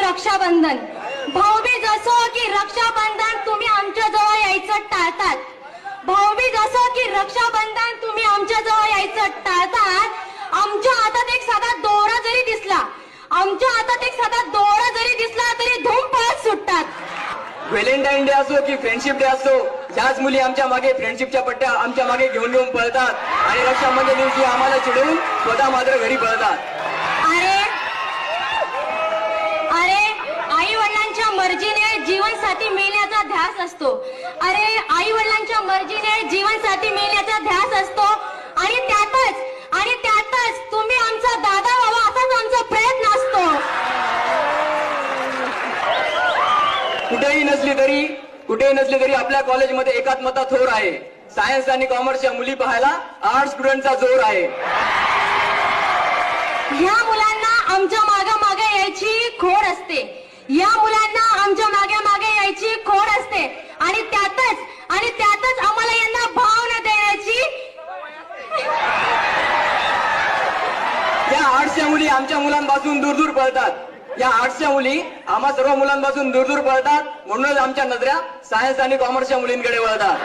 रक्षाबंधन. भाऊबीज असो की रक्षाबंधन तुम्ही आमच्या जवळ यायचं टाळतात. भाऊबीज असो की रक्षाबंधन तुम्ही आमच्या जवळ यायचं टाळतात. आमच्या हातात एक साधा दोरा जरी दिसला, आमच्या हातात एक साधा दोरा जरी दिसला तरी धूम पळत सुटतात. व्हॅलेंटाईन डे असो की फ्रेंडशिप डे असो, ह्याच मुली आमच्या मागे फ्रेंडशिपच्या पट्ट्या आमच्या मागे घेऊन घेऊन पळतात आणि रक्षाबंधन दिवशी आम्हाला चिडवून स्वतः मात्र घरी पळतात. अरे अरे आई वडिलांच्या मर्जीने जीवनसाथी मिळण्याचा ध्यास असतो. अरे आई वडिलांच्या मर्जीने जीवनसाथी मिळण्याचा ध्यास असतो आणि त्यातच तुम्ही आमचा दादा व्हावा असाच आमचा प्रयत्न असतो. कुठेही नसली तरी आपल्या कॉलेजमध्ये एकात्मता थोर आहे. सायन्स आणि कॉमर्सच्या मुली पाहायला आर्ट स्टुडंटचा जोर आहे. ह्या मुलांना आमच्या मागे यायची खोड असते. या मुलांना आमच्या मागे यायची खोड असते आणि त्यातच आम्हाला यांना भाव न देण्याची. या आर्ट्सच्या मुली आमच्या मुलांपासून दूर दूर पळतात. या आर्ट्सच्या मुली आम्हा सर्व मुलांपासून दूर दूर पळतात. म्हणूनच आमच्या नजऱ्या सायन्स आणि कॉमर्सच्या मुलींकडे वळतात.